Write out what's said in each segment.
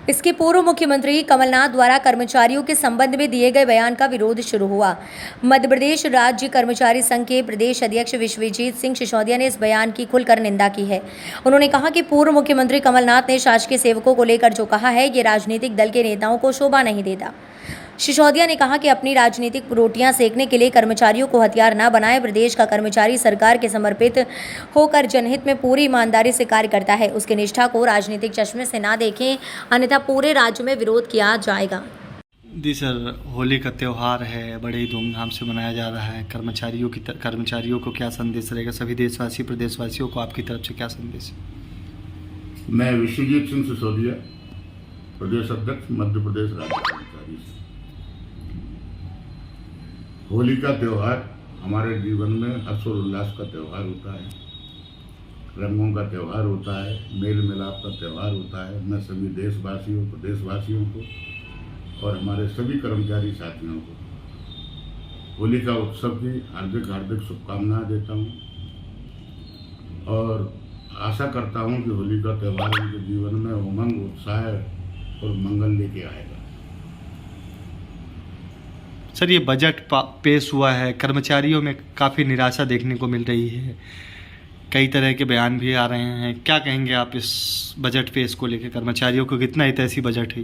इसके पूर्व मुख्यमंत्री कमलनाथ द्वारा कर्मचारियों के संबंध में दिए गए बयान का विरोध शुरू हुआ। मध्य प्रदेश राज्य कर्मचारी संघ के प्रदेश अध्यक्ष विश्वजीत सिंह सिसोदिया ने इस बयान की खुलकर निंदा की है। उन्होंने कहा कि पूर्व मुख्यमंत्री कमलनाथ ने शासकीय सेवकों को लेकर जो कहा है, ये राजनीतिक दल के नेताओं को शोभा नहीं देता। सिसोदिया ने कहा कि अपनी राजनीतिक रोटियां सेकने के लिए कर्मचारियों को हथियार न बनाए। प्रदेश का कर्मचारी सरकार के समर्पित होकर जनहित में पूरी ईमानदारी से कार्य करता है। उसकी निष्ठा को राजनीतिक चश्मे से ना देखें, अन्यथा पूरे राज्य में विरोध किया जाएगा। जी सर, होली का त्यौहार है, बड़े ही धूमधाम से मनाया जा रहा है। कर्मचारियों को क्या संदेश रहेगा? सभी देशवासी प्रदेशवासियों को आपकी तरफ से क्या संदेश? मैं विश्वजीत सिंह सिसोदिया, प्रदेश अध्यक्ष मध्य प्रदेश राज्य कर्मचारी संघ। होली का त्यौहार हमारे जीवन में हर्ष और उल्लास का त्यौहार होता है, रंगों का त्यौहार होता है, मेल मिलाप का त्यौहार होता है। मैं सभी देशवासियों प्रदेशवासियों को और हमारे सभी कर्मचारी साथियों को होली का उत्सव की हार्दिक हार्दिक शुभकामनाएं देता हूं और आशा करता हूं कि होली का त्यौहार उनके जीवन में उमंग, उत्साह और मंगल लेके आएगा। सर, ये बजट पेश हुआ है, कर्मचारियों में काफ़ी निराशा देखने को मिल रही है, कई तरह के बयान भी आ रहे हैं। क्या कहेंगे आप इस बजट पेश को लेकर? कर्मचारियों को कितना हितैषी बजट है?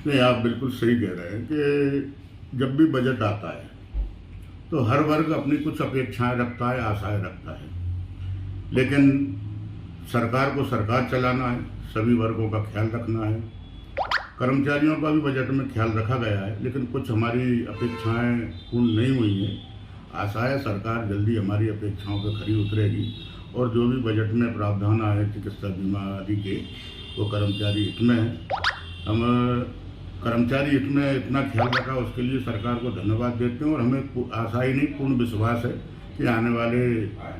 नहीं, आप बिल्कुल सही कह रहे हैं कि जब भी बजट आता है तो हर वर्ग अपनी कुछ अपेक्षाएं रखता है, आशाएं रखता है, लेकिन सरकार को सरकार चलाना है, सभी वर्गों का ख्याल रखना है। कर्मचारियों का भी बजट में ख्याल रखा गया है, लेकिन कुछ हमारी अपेक्षाएं पूर्ण नहीं हुई हैं। आशा है सरकार जल्दी हमारी अपेक्षाओं पर खरी उतरेगी और जो भी बजट में प्रावधान आए चिकित्सा बीमा आदि के, वो कर्मचारी हित में है। हम कर्मचारी हित में इतना ख्याल रखा, उसके लिए सरकार को धन्यवाद देते हैं और हमें आशा ही नहीं, पूर्ण विश्वास है कि आने वाले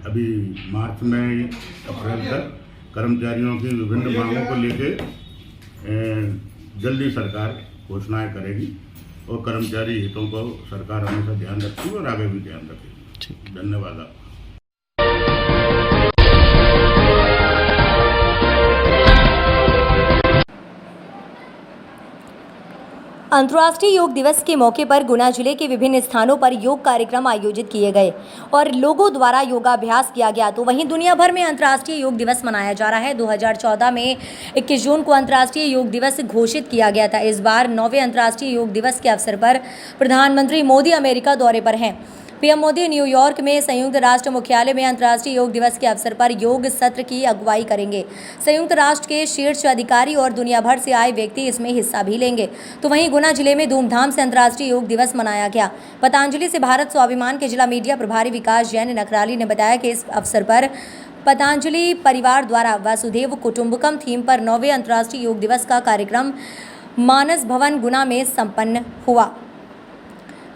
अभी मार्च में अप्रैल तक कर्मचारियों की विभिन्न मांगों को लेकर जल्दी सरकार घोषणाएं करेगी और कर्मचारी हितों को सरकार हमेशा ध्यान रखती है और आगे भी ध्यान रखेगी। धन्यवाद आपका। अंतर्राष्ट्रीय योग दिवस के मौके पर गुना जिले के विभिन्न स्थानों पर योग कार्यक्रम आयोजित किए गए और लोगों द्वारा योगाभ्यास किया गया। तो वहीं दुनिया भर में अंतर्राष्ट्रीय योग दिवस मनाया जा रहा है। 2014 में 21 जून को अंतर्राष्ट्रीय योग दिवस घोषित किया गया था। इस बार 9वें अंतर्राष्ट्रीय योग दिवस के अवसर पर प्रधानमंत्री मोदी अमेरिका दौरे पर हैं। पीएम मोदी न्यूयॉर्क में संयुक्त राष्ट्र मुख्यालय में अंतर्राष्ट्रीय योग दिवस के अवसर पर योग सत्र की अगुवाई करेंगे। संयुक्त राष्ट्र के शीर्ष अधिकारी और दुनिया भर से आए व्यक्ति इसमें हिस्सा भी लेंगे। तो वहीं गुना जिले में धूमधाम से अंतर्राष्ट्रीय योग दिवस मनाया गया। पतंजलि से भारत स्वाभिमान के जिला मीडिया प्रभारी विकास जैन नखराली ने बताया कि इस अवसर पर पतंजलि परिवार द्वारा वसुधैव कुटुंबकम थीम पर 9वें अंतर्राष्ट्रीय योग दिवस का कार्यक्रम मानस भवन गुना में संपन्न हुआ।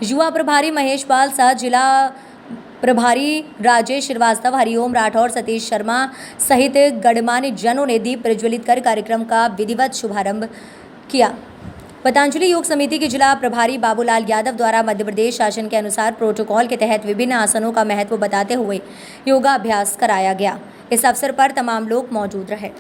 युवा प्रभारी महेश पाल सह जिला प्रभारी राजेश श्रीवास्तव, हरिओम राठौर, सतीश शर्मा सहित गणमान्य जनों ने दीप प्रज्वलित कर कार्यक्रम का विधिवत शुभारंभ किया। पतंजलि योग समिति के जिला प्रभारी बाबूलाल यादव द्वारा मध्य प्रदेश शासन के अनुसार प्रोटोकॉल के तहत विभिन्न आसनों का महत्व बताते हुए योगाभ्यास कराया गया। इस अवसर पर तमाम लोग मौजूद रहे।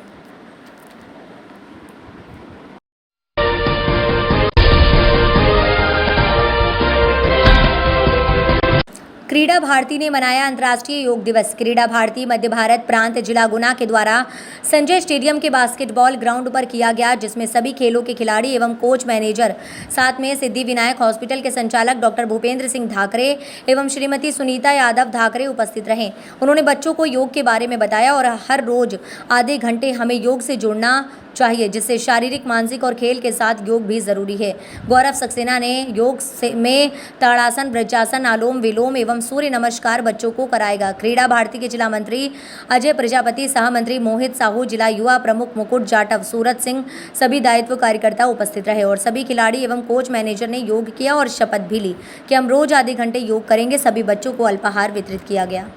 क्रीड़ा भारती ने मनाया अंतर्राष्ट्रीय योग दिवस। क्रीड़ा भारती मध्य भारत प्रांत जिला गुना के द्वारा संजय स्टेडियम के बास्केटबॉल ग्राउंड पर किया गया, जिसमें सभी खेलों के खिलाड़ी एवं कोच मैनेजर, साथ में सिद्धि विनायक हॉस्पिटल के संचालक डॉक्टर भूपेंद्र सिंह धाकरे एवं श्रीमती सुनीता यादव धाकरे उपस्थित रहे। उन्होंने बच्चों को योग के बारे में बताया और हर रोज आधे घंटे हमें योग से जुड़ना चाहिए, जिससे शारीरिक, मानसिक और खेल के साथ योग भी जरूरी है। गौरव सक्सेना ने योग में ताड़ासन, वज्रासन, आलोम विलोम एवं सूर्य नमस्कार बच्चों को कराएगा। क्रीड़ा भारती के जिला मंत्री अजय प्रजापति, सह मंत्री मोहित साहू, जिला युवा प्रमुख मुकुट जाटव, सूरत सिंह, सभी दायित्व कार्यकर्ता उपस्थित रहे और सभी खिलाड़ी एवं कोच मैनेजर ने योग किया और शपथ भी ली कि हम रोज आधे घंटे योग करेंगे। सभी बच्चों को अल्पाहार वितरित किया गया।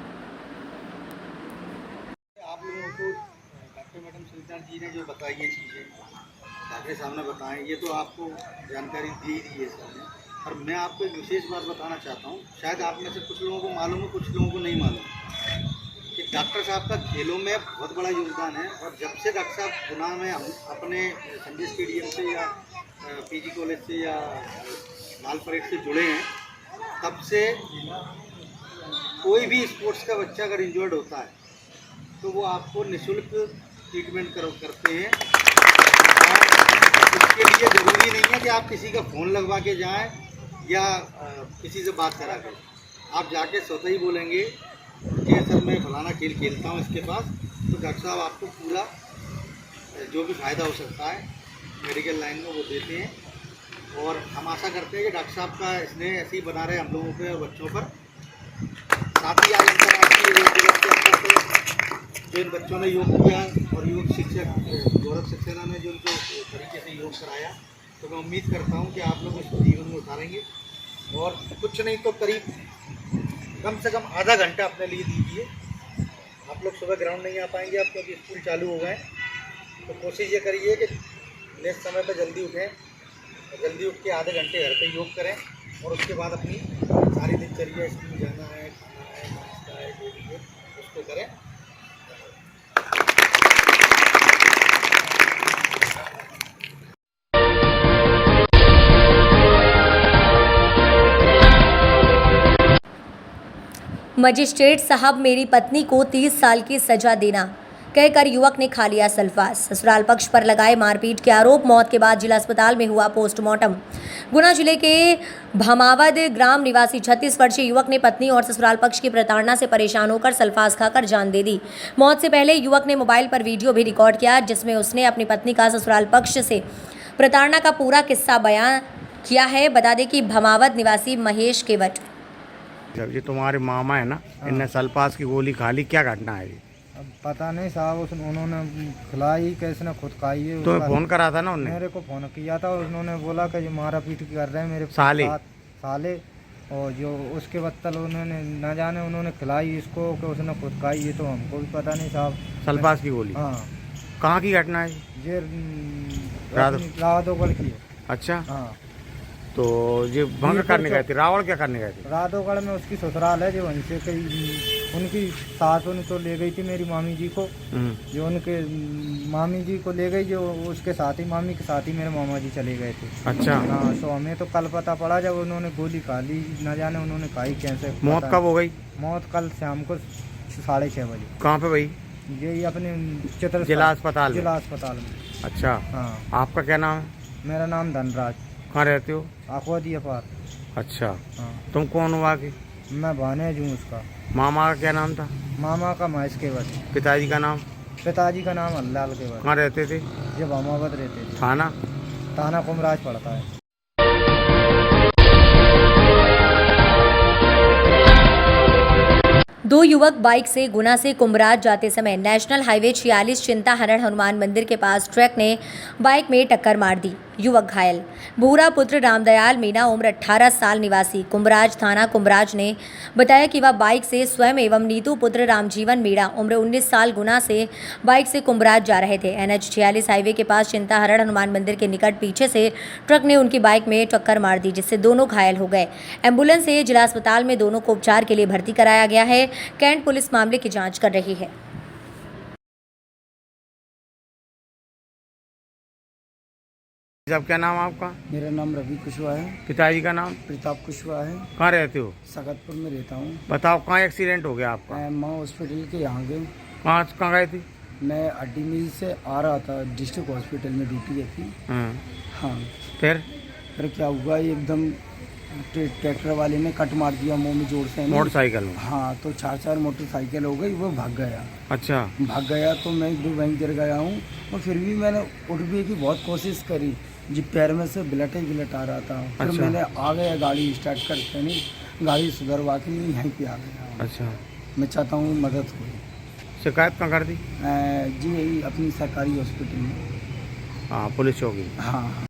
मैडम सुनीता जी ने जो बताई ये चीज़ें आपके सामने बताएं, ये तो आपको जानकारी दी है सर ने, और मैं आपको एक विशेष बात बताना चाहता हूँ। शायद आप में से कुछ लोगों को मालूम हो, कुछ लोगों को नहीं मालूम कि डॉक्टर साहब का खेलों में बहुत बड़ा योगदान है। और जब से डॉक्टर साहब गुना में हम अपने संजय स्टेडियम से या पीजी कॉलेज से या लाल परेड से जुड़े हैं, तब से कोई भी स्पोर्ट्स का बच्चा अगर इंजर्ड होता है तो वो आपको निःशुल्क ट्रीटमेंट करते हैं। और इसके लिए ज़रूरी नहीं है कि आप किसी का फ़ोन लगवा के जाएं या किसी से बात करा के, आप जाके स्वतः ही बोलेंगे कि सर मैं फलाना खेल खेलता हूँ इसके पास, तो डॉक्टर साहब आपको पूरा जो भी फ़ायदा हो सकता है मेडिकल लाइन में वो देते हैं। और हम आशा करते हैं कि डॉक्टर साहब का स्नेह ऐसे ही बना रहे हम लोगों पे और बच्चों पर। साथ ही आज अंतर्राष्ट्रीय योग दिवस के अवसर पर जो इन बच्चों ने योग किया और योग शिक्षक गौरव सक्सेना ने जो उनको तरीके से योग कराया, तो मैं उम्मीद करता हूँ कि आप लोग इसको जीवन में उतारेंगे। और कुछ नहीं तो करीब कम से कम आधा घंटा अपने लिए दीजिए। आप लोग सुबह ग्राउंड नहीं आ पाएंगे अब क्योंकि स्कूल चालू हो गए, तो कोशिश ये करिए कि नेक्स्ट समय पर जल्दी उठें, जल्दी उठ के आधे घंटे घर पे योग करें और उसके बाद अपनी सारी दिनचर्या, स्कूल जाना है, खाना है, नाश्ता है, जो भी है उसको करें। मजिस्ट्रेट साहब मेरी पत्नी को 30 साल की सजा देना कहकर युवक ने खा लिया सल्फास। ससुराल पक्ष पर लगाए मारपीट के आरोप। मौत के बाद जिला अस्पताल में हुआ पोस्टमार्टम। गुना जिले के भमावद ग्राम निवासी 36 वर्षीय युवक ने पत्नी और ससुराल पक्ष की प्रताड़ना से परेशान होकर सल्फास खाकर जान दे दी। मौत से पहले युवक ने मोबाइल पर वीडियो भी रिकॉर्ड किया जिसमें उसने अपनी पत्नी का ससुराल पक्ष से प्रताड़ना का पूरा किस्सा बयान किया है। बता दें कि भमावद निवासी महेश केवट। जब ये तुम्हारे मामा है ना, इनने सल्फास की गोली खा ली, क्या घटना है ये? अब पता नहीं साहब, उन्होंने खिलाई कैसे न खुद खाई है। तुम्हें फोन करा था ना उन्होंने? मेरे को फोन किया था, उन्होंने बोला कि जो मारा पीट कर रहे हैं मेरे साले साले, और जो उसके बदल उन्होंने न जाने उन्होंने खिलाई इसको कि उसने खुद खाई है, तो हमको भी पता नहीं साहब। सल्फास की गोली? हाँ। कहाँ की घटना है ये राधोगढ़ की है। अच्छा। हाँ। तो ये भंग करने गए थे? रावण क्या करने गए थे? राधोगढ़ में उसकी ससुराल है, जो वहीं से कई उनकी सास उन तो ले गई थी मेरी मामी जी को, जो उनके मामी जी को ले गई, जो उसके साथ ही मामी के साथ ही मेरे मामा जी चले गए थे। अच्छा। हाँ, तो हमें तो कल पता पड़ा जब उन्होंने गोली खा ली, न जाने उन्होंने खाई कैसे। मौत कब हो गई? मौत कल शाम को 6:30 बजे। कहाँ पे भाई? यही अपने चित्र जिला अस्पताल? जिला अस्पताल में। अच्छा। हाँ। आपका क्या नाम है? मेरा नाम धनराज। कहाँ रहते हो? आखवादिया पार। अच्छा। हाँ। तुम कौन हुआ की? मैं भानेज हूँ उसका। मामा का क्या नाम था? मामा का महेश केवट। पिताजी का नाम? पिताजी का नाम हल्लाल केवट। कहाँ रहते थे? जब भमावद रहते थे। थाना? थाना कुमराज पड़ता है। दो युवक बाइक से गुना से कुंभराज जाते समय नेशनल हाईवे 46 चिंताहरण हनुमान मंदिर के पास ट्रक ने बाइक में टक्कर मार दी। युवक घायल। भूरा पुत्र रामदयाल मीणा उम्र 18 साल निवासी कुंभराज थाना कुंभराज ने बताया कि वह बाइक से स्वयं एवं नीतू पुत्र रामजीवन मीणा उम्र 19 साल गुना से बाइक से कुंभराज जा रहे थे। NH 46 हाईवे के पास चिंताहरण हनुमान मंदिर के निकट पीछे से ट्रक ने उनकी बाइक में टक्कर मार दी, जिससे दोनों घायल हो गए। एम्बुलेंस से जिला अस्पताल में दोनों को उपचार के लिए भर्ती कराया गया है। कैंट पुलिस मामले की जांच कर रही है। साहब क्या नाम आपका? मेरा नाम रवि कुशवाहा है। पिताजी का नाम? प्रताप कुशवाहा है। कहाँ रहते हो? सकतपुर में रहता हूँ। बताओ कहाँ एक्सीडेंट हो गया आपका? मैं हॉस्पिटल के यहाँ गए। कहाँ गए थे? मैं अड्डी मिल से आ रहा था, डिस्ट्रिक्ट हॉस्पिटल में ड्यूटी थी। हाँ। फिर क्या हुआ, एकदम ट्रैक्टर वाले ने कट मार दिया मुंह में जोर से। मोटरसाइकिल में? हाँ, तो 4 मोटरसाइकिल हो गई, वो भाग गया। अच्छा। भाग गया तो मैं भी वहीं गिर गया हूँ, और फिर भी मैंने उठने की बहुत कोशिश करी, जी पैर में से ब्लड ही ब्लड आ रहा था। फिर अच्छा। मैंने आ गया, गाड़ी स्टार्ट करके नहीं, गाड़ी सुधरवा के नहीं यहीं पे आ गया। अच्छा। मैं चाहता हूँ मदद हो। शिकायत कहाँ कर दी? जी यही अपनी सरकारी हॉस्पिटल में। हाँ, पुलिस चौकी? हाँ।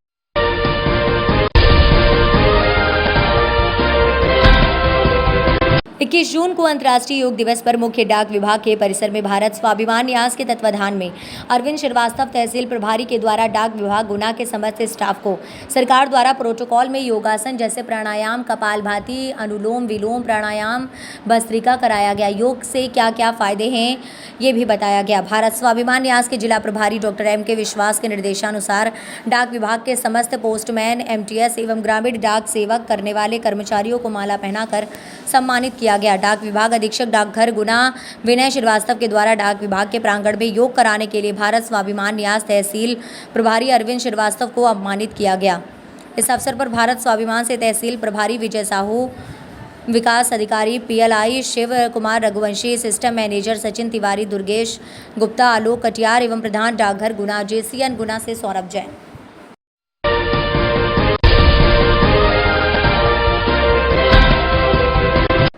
21 जून को अंतर्राष्ट्रीय योग दिवस पर मुख्य डाक विभाग के परिसर में भारत स्वाभिमान न्यास के तत्वाधान में अरविंद श्रीवास्तव तहसील प्रभारी के द्वारा डाक विभाग गुना के समस्त स्टाफ को सरकार द्वारा प्रोटोकॉल में योगासन जैसे प्राणायाम, कपालभाति, अनुलोम विलोम प्राणायाम, भस्त्रिका कराया गया। योग से क्या क्या फायदे हैं ये भी बताया गया। भारत स्वाभिमान न्यास के जिला प्रभारी डॉक्टर M.K. विश्वास के निर्देशानुसार डाक विभाग के समस्त पोस्टमैन, MTS एवं ग्रामीण डाक सेवक करने वाले कर्मचारियों को माला पहनाकर सम्मानित किया गया। डाक विभाग अधीक्षक डाकघर गुना विनय श्रीवास्तव के द्वारा डाक विभाग के प्रांगण में योग कराने के लिए भारत स्वाभिमान न्यास तहसील प्रभारी अरविंद श्रीवास्तव को सम्मानित किया गया। इस अवसर पर भारत स्वाभिमान से तहसील प्रभारी विजय साहू, विकास अधिकारी PLI Shiv Kumar Raghuvanshi, system manager Sachin Tiwari, Durgesh Gupta, Alok Katiyar एवं प्रधान डाकघर गुना JCN गुना से सौरभ जैन।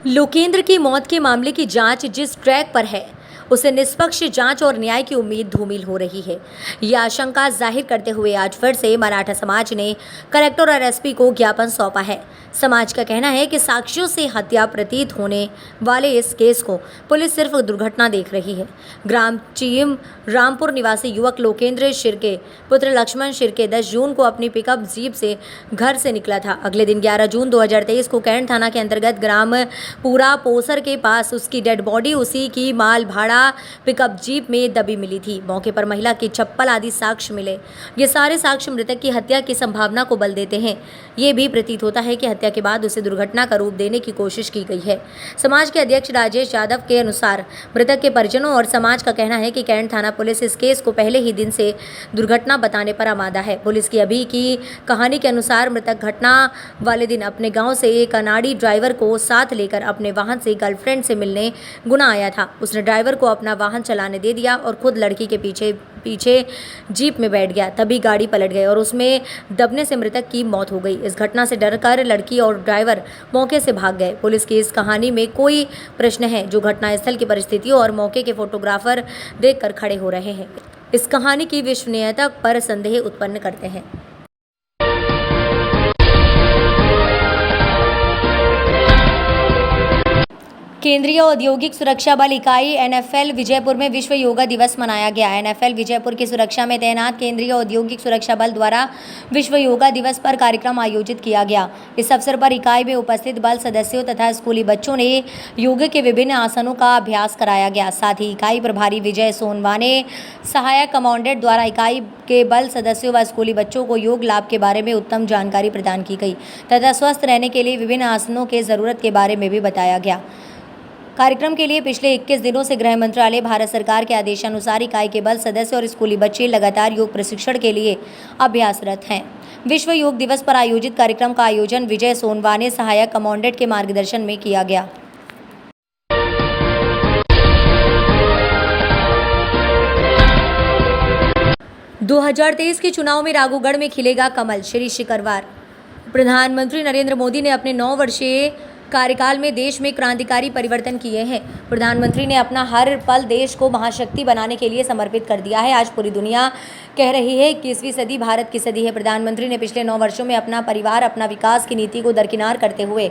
लोकेंद्र की मौत के मामले की जांच जिस ट्रैक पर है उसे निष्पक्ष जांच और न्याय की उम्मीद धूमिल हो रही है। यह आशंका जाहिर करते हुए आज फिर से मराठा समाज ने कलेक्टर और SP को ज्ञापन सौंपा है। समाज का कहना है कि साक्ष्यों से हत्या प्रतीत होने वाले इस केस को पुलिस सिर्फ दुर्घटना देख रही है। ग्राम चीम रामपुर निवासी युवक लोकेंद्र शिर्के पुत्र लक्ष्मण शिर्के 10 जून को अपनी पिकअप जीप से घर से निकला था। अगले दिन 11 जून 2023 को कैंट थाना के अंतर्गत ग्राम पूरा पोसर के पास उसकी डेड बॉडी उसी की माल भाड़ा पिकअप जीप में दबी मिली थी। मौके पर महिला की चप्पल आदि साक्ष्य मिले। ये सारे साक्ष्य मृतक की हत्या की संभावना को बल देते हैं। ये भी प्रतीत होता है कि हत्या के बाद उसे दुर्घटना का रूप देने की कोशिश की गई है। समाज के अध्यक्ष राजेश यादव के अनुसार मृतक के परिजनों और समाज का कहना है कि कैंट थाना पुलिस इस केस को पहले ही दिन से दुर्घटना बताने पर आमादा है। पुलिस की अभी की कहानी के अनुसार मृतक घटना वाले दिन अपने गाँव से एक अनाड़ी ड्राइवर को साथ लेकर अपने वाहन से गर्लफ्रेंड से मिलने गुना आया था। उसने ड्राइवर को अपना वाहन चलाने दे दिया और खुद लड़की के पीछे जीप में बैठ गया। तभी गाड़ी पलट गई और उसमें दबने से मृतक की मौत हो गई। इस घटना से डरकर लड़की और ड्राइवर मौके से भाग गए। पुलिस की इस कहानी में कोई प्रश्न है जो घटनास्थल की परिस्थितियों और मौके के फोटोग्राफर देखकर खड़े हो रहे हैं। इस कहानी की विश्वसनीयता पर संदेह उत्पन्न करते हैं। केंद्रीय औद्योगिक सुरक्षा बल इकाई NFL विजयपुर में विश्व योगा दिवस मनाया गया। NFL विजयपुर की सुरक्षा में तैनात केंद्रीय औद्योगिक सुरक्षा बल द्वारा विश्व योगा दिवस पर कार्यक्रम आयोजित किया गया। इस अवसर पर इकाई में उपस्थित बल सदस्यों तथा स्कूली बच्चों ने योग के विभिन्न आसनों का अभ्यास कराया गया। साथ ही इकाई प्रभारी विजय सोनवाने, सहायक कमांडेंट द्वारा इकाई के बल सदस्यों व स्कूली बच्चों को योग लाभ के बारे में उत्तम जानकारी प्रदान की गई तथा स्वस्थ रहने के लिए विभिन्न आसनों के ज़रूरत के बारे में भी बताया गया। कार्यक्रम के लिए पिछले 21 दिनों से गृह मंत्रालय भारत सरकार के आदेशानुसार इकाई के बल सदस्य और स्कूली बच्चे लगातार योग प्रशिक्षण के लिए अभ्यासरत हैं। विश्व योग दिवस पर आयोजित कार्यक्रम का आयोजन विजय सोनवाने, सहायक कमांडेंट के मार्गदर्शन में किया गया। – 2023 के चुनाव में राघोगढ़ में खिलेगा कमल, श्री शिकरवार। प्रधानमंत्री नरेंद्र मोदी ने अपने 9 वर्षीय कार्यकाल में देश में क्रांतिकारी परिवर्तन किए हैं। प्रधानमंत्री ने अपना हर पल देश को महाशक्ति बनाने के लिए समर्पित कर दिया है। आज पूरी दुनिया कह रही है कि 21वीं सदी भारत की सदी है। प्रधानमंत्री ने पिछले 9 वर्षों में अपना परिवार, अपना विकास की नीति को दरकिनार करते हुए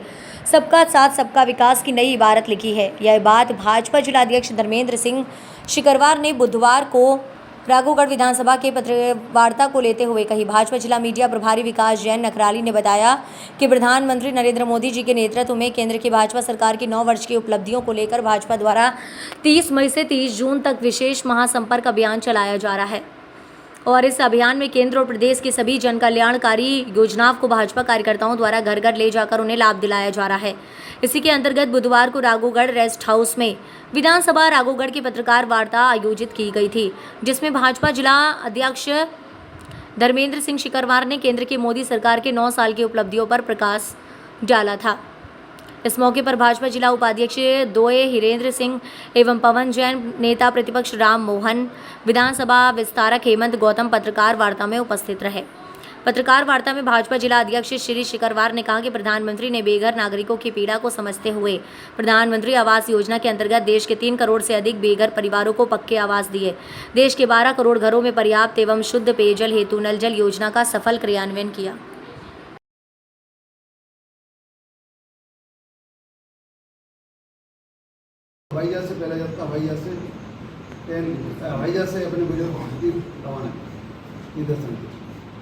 सबका साथ सबका विकास की नई इबारत लिखी है। यह बात भाजपा जिलाध्यक्ष धर्मेंद्र सिंह शिकरवार ने बुधवार को राघोगढ़ विधानसभा के पत्रवार्ता को लेते हुए कही। भाजपा जिला मीडिया प्रभारी विकास जैन नखराली ने बताया कि प्रधानमंत्री नरेंद्र मोदी जी के नेतृत्व में केंद्र की भाजपा सरकार की 9 वर्ष की उपलब्धियों को लेकर भाजपा द्वारा 30 मई से 30 जून तक विशेष महासंपर्क अभियान चलाया जा रहा है और इस अभियान में केंद्र और प्रदेश की सभी जन कल्याणकारी योजनाओं को भाजपा कार्यकर्ताओं द्वारा घर घर ले जाकर उन्हें लाभ दिलाया जा रहा है। इसी के अंतर्गत बुधवार को राघोगढ़ रेस्ट हाउस में विधानसभा राघोगढ़ की पत्रकार वार्ता आयोजित की गई थी, जिसमें भाजपा जिला अध्यक्ष धर्मेंद्र सिंह शिकरवार ने केंद्र की मोदी सरकार के 9 साल की उपलब्धियों पर प्रकाश डाला था। इस मौके पर भाजपा जिला उपाध्यक्ष दोए हिरेंद्र सिंह एवं पवन जैन, नेता प्रतिपक्ष राम मोहन, विधानसभा विस्तारक हेमंत गौतम पत्रकार वार्ता में उपस्थित रहे। पत्रकार वार्ता में भाजपा जिला अध्यक्ष श्री शिकरवार ने कहा कि प्रधानमंत्री ने बेघर नागरिकों की पीड़ा को समझते हुए प्रधानमंत्री आवास योजना के अंतर्गत देश के 3 करोड़ से अधिक बेघर परिवारों को पक्के आवास दिए। देश के 12 करोड़ घरों में पर्याप्त एवं शुद्ध पेयजल हेतु नल जल योजना का सफल क्रियान्वयन किया। हवाई जहाज से पहला जत्था हवाई जहाज से हवाई जहाज से अपने बुजुर्ग की रवाना की दर्शन की।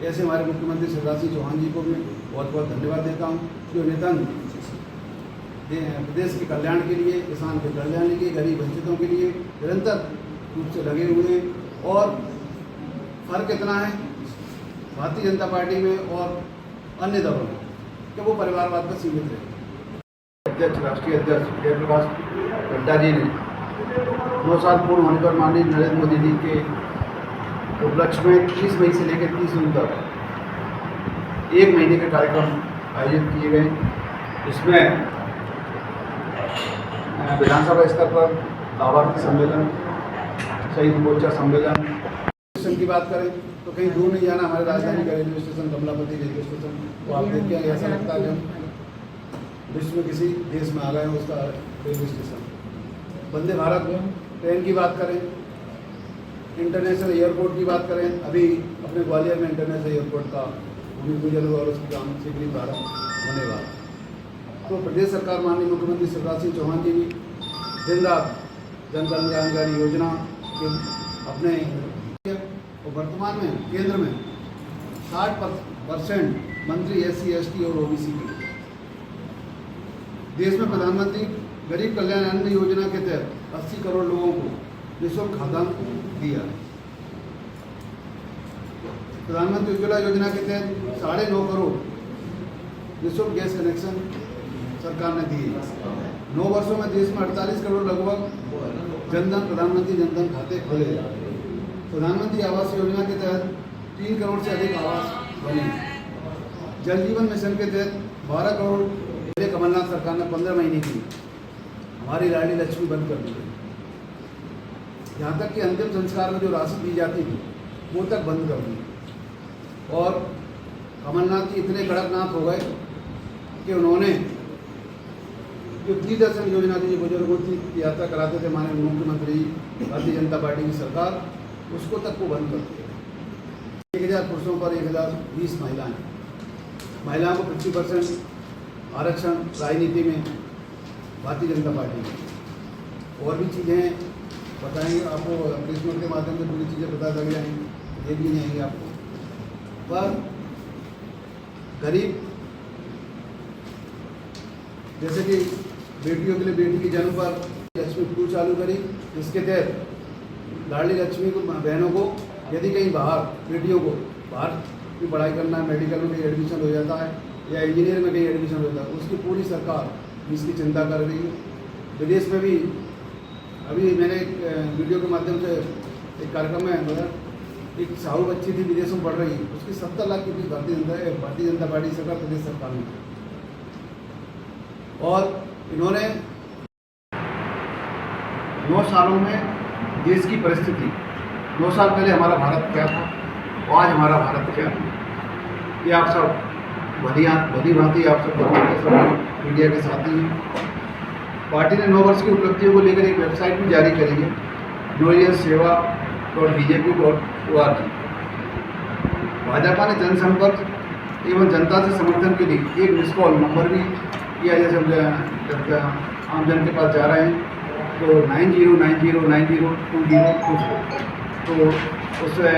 ऐसे हमारे मुख्यमंत्री शिवराज सिंह चौहान जी को मैं बहुत बहुत धन्यवाद देता हूँ, जो नितंग प्रदेश के कल्याण के लिए, किसान के कल्याण के लिए, गरीब वंचितों के लिए निरंतर रूप से लगे हुए हैं। और फर्क इतना है भारतीय जनता पार्टी में और अन्य दलों में कि वो परिवारवाद पर सीमित रहे। अध्यक्ष, राष्ट्रीय अध्यक्ष जयप्रकाश नड्डा जी ने 9 साल पूर्ण होने पर माननीय नरेंद्र मोदी जी के उपलक्ष्य में 30 मई से लेकर 30 जून तक 1 महीने के कार्यक्रम आयोजित किए गए। इसमें विधानसभा स्तर पर लाभार्थी सम्मेलन, शहीद मोर्चा सम्मेलन। स्टेशन की बात करें तो कहीं दूर नहीं जाना, हमारे राजधानी का railway station Kamlapati railway station को आप देख के ऐसा लगता है कि हम विश्व में किसी देश में आ गए हैं। उसका railway station, Vande Bharat train की बात करें, इंटरनेशनल एयरपोर्ट की बात करें, अभी अपने ग्वालियर में इंटरनेशनल एयरपोर्ट का भूमि पूजन हुआ और उसकी काम शीघ्र प्रारंभ होने वाला। तो प्रदेश सरकार माननीय मुख्यमंत्री शिवराज सिंह चौहान जी भी दिन रात जन कल्याणकारी योजना के अपने, और वर्तमान में केंद्र में 60% मंत्री SC ST और OBC के। देश में प्रधानमंत्री गरीब कल्याण अन्न योजना के तहत 80 करोड़ लोगों को निःशुल्क खाद्यान्न दिया। प्रधानमंत्री उज्ज्वला योजना के तहत 9.5 करोड़ निःशुल्क गैस कनेक्शन सरकार ने दिए। 9 वर्षों में देश में 48 करोड़ लगभग जनधन, प्रधानमंत्री जनधन खाते खोले। प्रधानमंत्री आवास योजना के तहत 3 करोड़ से अधिक आवास बने। जल जीवन मिशन के तहत 12 करोड़। पहले कमलनाथ सरकार ने 15 महीने की हमारी लाडली लक्ष्मी बंद कर दी। यहाँ तक कि अंतिम संस्कार में जो राशि दी जाती थी वो तक बंद कर दी। और कमलनाथ जी इतने कड़कनाथ हो गए कि उन्होंने जो दर्शन योजना थी, बुजुर्गों की यात्रा कराते थे माननीय मुख्यमंत्री भारतीय जनता पार्टी की सरकार, उसको तक को बंद कर दिया। 1000 पुरुषों पर 1020 महिलाएं। महिलाओं को 50% आरक्षण राजनीति में भारतीय जनता पार्टी में। और भी चीज़ें बताएंगे आपको, प्रेस नोट के माध्यम से पूरी चीज़ें पता लग जाएंगी, दे दी जाएंगी आपको। पर गरीब, जैसे कि बेटियों के लिए बेटी के जन्म पर लक्ष्मी पूल चालू करी, जिसके तहत लाडली लक्ष्मी को बहनों को यदि कहीं बाहर, बेटियों को बाहर की पढ़ाई करना है, मेडिकल में कहीं एडमिशन हो जाता है या इंजीनियर में कहीं एडमिशन हो जाता है, उसकी पूरी सरकार इसकी चिंता कर रही है। विदेश में भी अभी मैंने एक वीडियो के माध्यम से एक कार्यक्रम में एक साहू बच्ची थी विदेशों में पढ़ रही, उसकी 70 लाख की फीस भारतीय जनता पार्टी सरकार, प्रदेश सरकार ने। और इन्होंने 9 सालों में देश की परिस्थिति, 9 साल पहले हमारा भारत क्या था और आज हमारा भारत क्या है, ये आप सब भली भांति आप सब मीडिया के साथी हैं। पार्टी ने 9 वर्ष की उपलब्धियों को लेकर एक वेबसाइट भी जारी करी है, noyessewa.bjp.org। भाजपा ने जनसंपर्क एवं जनता से समर्थन के लिए एक मिस कॉल नंबर भी किया, जैसे जब आम जन के पास जा रहे हैं तो 9090902024, तो उससे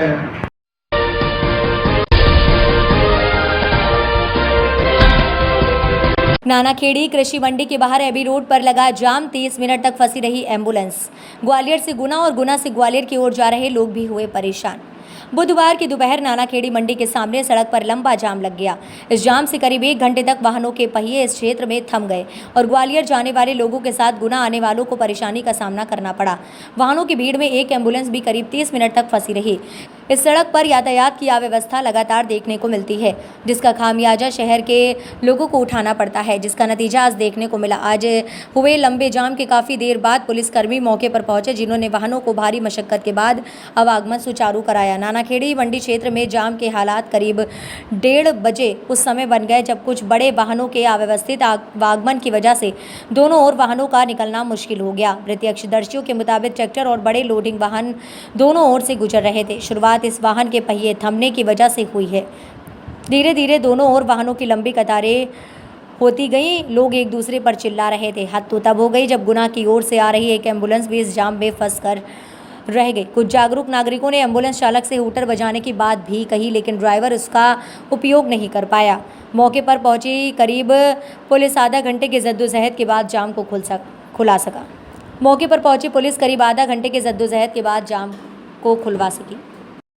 नानाखेड़ी कृषि मंडी के बाहर एबी रोड पर लगा जाम, 30 मिनट तक फंसी रही एम्बुलेंस। ग्वालियर से गुना और गुना से ग्वालियर की ओर जा रहे लोग भी हुए परेशान। बुधवार की दोपहर नानाखेड़ी मंडी के सामने सड़क पर लंबा जाम लग गया। इस जाम से करीब 1 घंटे तक वाहनों के पहिए इस क्षेत्र में थम गए और ग्वालियर जाने वाले लोगों के साथ गुना आने वालों को परेशानी का सामना करना पड़ा। वाहनों की भीड़ में एक एम्बुलेंस भी करीब 30 मिनट तक फंसी रही। इस सड़क पर यातायात की अव्यवस्था लगातार देखने को मिलती है, जिसका खामियाजा शहर के लोगों को उठाना पड़ता है, जिसका नतीजा आज देखने को मिला। आज हुए लंबे जाम के काफ़ी देर बाद पुलिसकर्मी मौके पर पहुंचे, जिन्होंने वाहनों को भारी मशक्कत के बाद आवागमन सुचारू कराया। नानाखेड़ी मंडी क्षेत्र में जाम के हालात करीब 1:30 बजे उस समय बन गए जब कुछ बड़े वाहनों के अव्यवस्थित आवागमन की वजह से दोनों ओर वाहनों का निकलना मुश्किल हो गया। प्रत्यक्षदर्शियों के मुताबिक ट्रैक्टर और बड़े लोडिंग वाहन दोनों ओर से गुजर रहे थे। शुरुआत इस वाहन के पहिए थमने की वजह से हुई है। धीरे धीरे दोनों ओर वाहनों की लंबी कतारें होती गई। लोग एक दूसरे पर चिल्ला रहे थे। हद तो तब हो गई जब गुना की ओर से आ रही एक एम्बुलेंस भी इस जाम में फंस कर रह गई। कुछ जागरूक नागरिकों ने एम्बुलेंस चालक से हूटर बजाने की बात भी कही, लेकिन ड्राइवर उसका उपयोग नहीं कर पाया। मौके पर पहुंची करीब पुलिस आधा घंटे की जद्दोजहद के बाद जाम को खुला सका। मौके पर पहुंची पुलिस करीब आधा घंटे के जद्दोजहद के बाद जाम को खुलवा सकी।